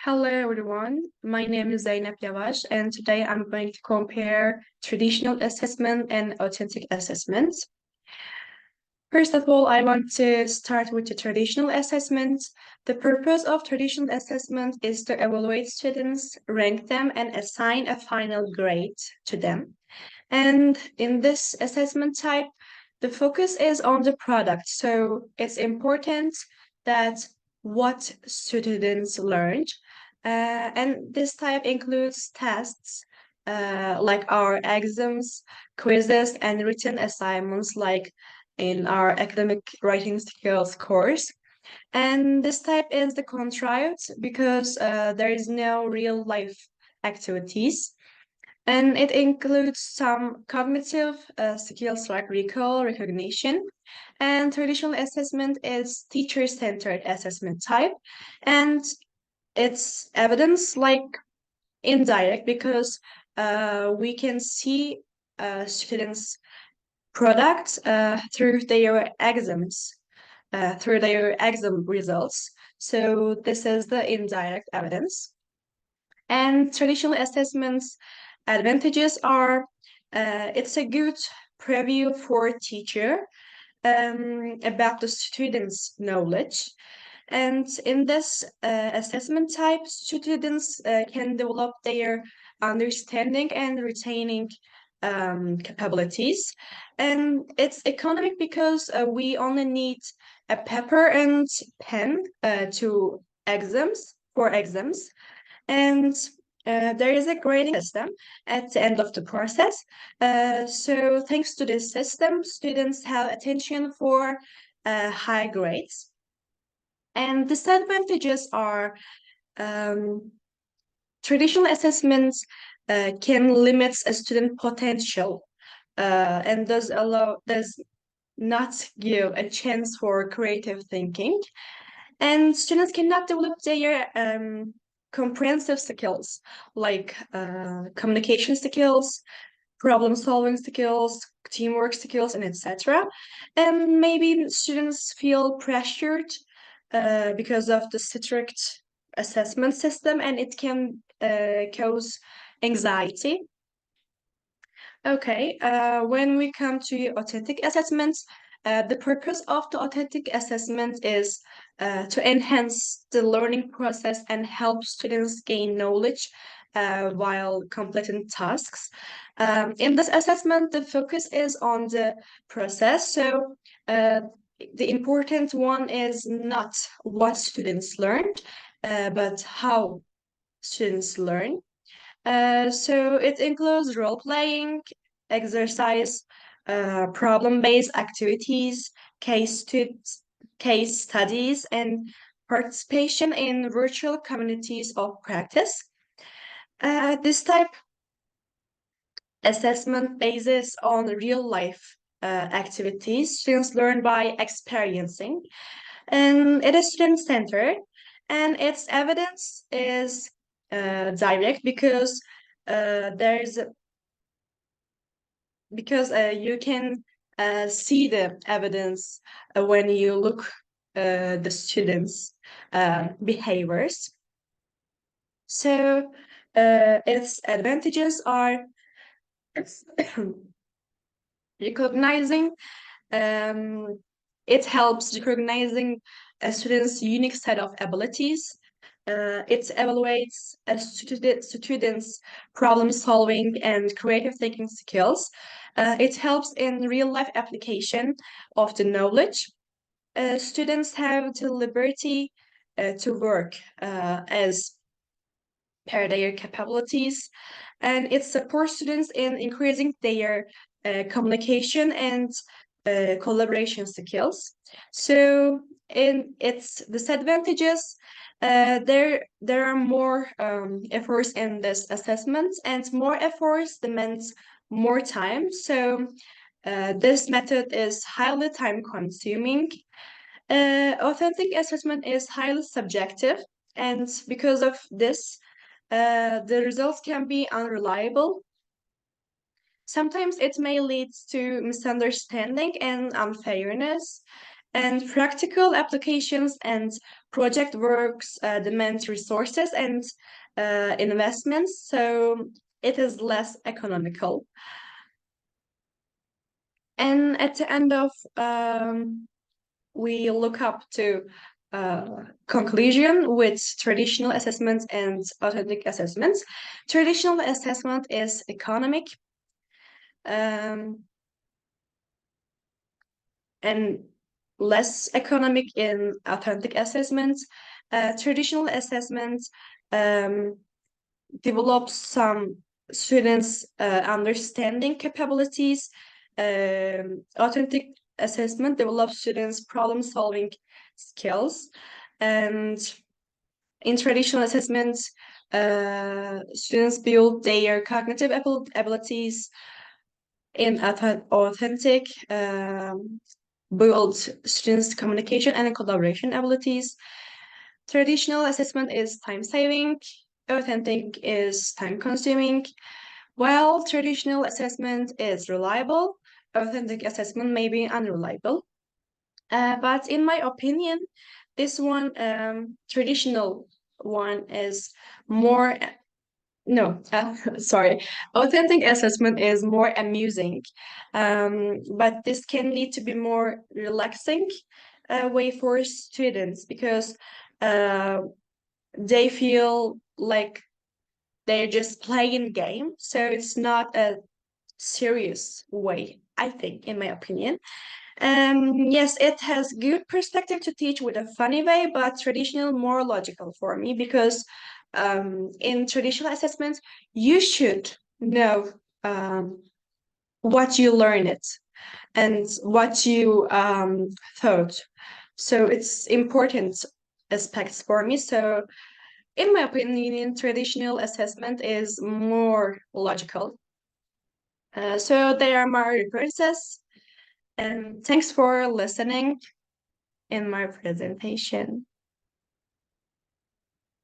Hello everyone, my name is Zeynep Yavaş and today I'm going to compare traditional assessment and authentic assessment. First of all, I want to start with the traditional assessment. The purpose of traditional assessment is to evaluate students, rank them, and assign a final grade to them. And in this assessment type, the focus is on the product. So it's important that what students learned. And this type includes tests like our exams, quizzes, and written assignments like in our academic writing skills course. And this type is the contrived because there is no real life activities. And it includes some cognitive skills like recall, recognition, and traditional assessment is teacher-centered assessment type. And it's evidence like indirect because we can see students' products through their exam results. So this is the indirect evidence. And traditional assessments advantages are it's a good preview for teacher about the student's knowledge. And in this assessment type, students can develop their understanding and retaining capabilities. And it's economic because we only need a paper and pen for exams. And there is a grading system at the end of the process. So thanks to this system, students have attention for high grades. And disadvantages are traditional assessments can limit a student potential and does not give a chance for creative thinking. And students cannot develop their comprehensive skills like communication skills, problem solving skills, teamwork skills, and etc. And maybe students feel pressured because of the strict assessment system, and it can cause anxiety. Okay, when we come to authentic assessments, the purpose of the authentic assessment is to enhance the learning process and help students gain knowledge while completing tasks. In this assessment, the focus is on the process. So the important one is not what students learned, but how students learn. So it includes role playing, exercise, problem-based activities, case studies, and participation in virtual communities of practice. This type assessment bases on real life activities. Students learn by experiencing, and it is student-centered, and its evidence is direct because there's because you can see the evidence when you look the students' behaviors. So its advantages are recognizing. It helps recognizing a student's unique set of abilities. It evaluates a student's problem solving and creative thinking skills. It helps in real life application of the knowledge. Students have the liberty to work as per their capabilities, and it supports students in increasing their communication and collaboration skills. So in its disadvantages, there are more efforts in this assessment, and more efforts demands more time. So this method is highly time consuming. Authentic assessment is highly subjective, and because of this, the results can be unreliable. Sometimes it may lead to misunderstanding and unfairness, And practical applications and project works demand resources and investments, so it is less economical. And at the end of we look up to conclusion with traditional assessments and authentic assessments. Traditional assessment is economic and less economic in authentic assessments. Traditional assessments um, develop some students' understanding capabilities. Authentic assessment develops students' problem-solving skills. And in traditional assessments, students build their cognitive abilities. In authentic, build students' communication and collaboration abilities. Traditional assessment is time-saving. Authentic is time-consuming. While traditional assessment is reliable, authentic assessment may be unreliable. But in my opinion, this one, traditional one is more, no, sorry, authentic assessment is more amusing. But this can lead to be more relaxing way for students because they feel like they're just playing game. So it's not a serious way, I think, in my opinion. Yes, it has good perspective to teach with a funny way, but traditional more logical for me because in traditional assessments, you should know what you learn it and what you thought. So it's important aspects for me. So in my opinion, traditional assessment is more logical. So they are my references, and thanks for listening in my presentation.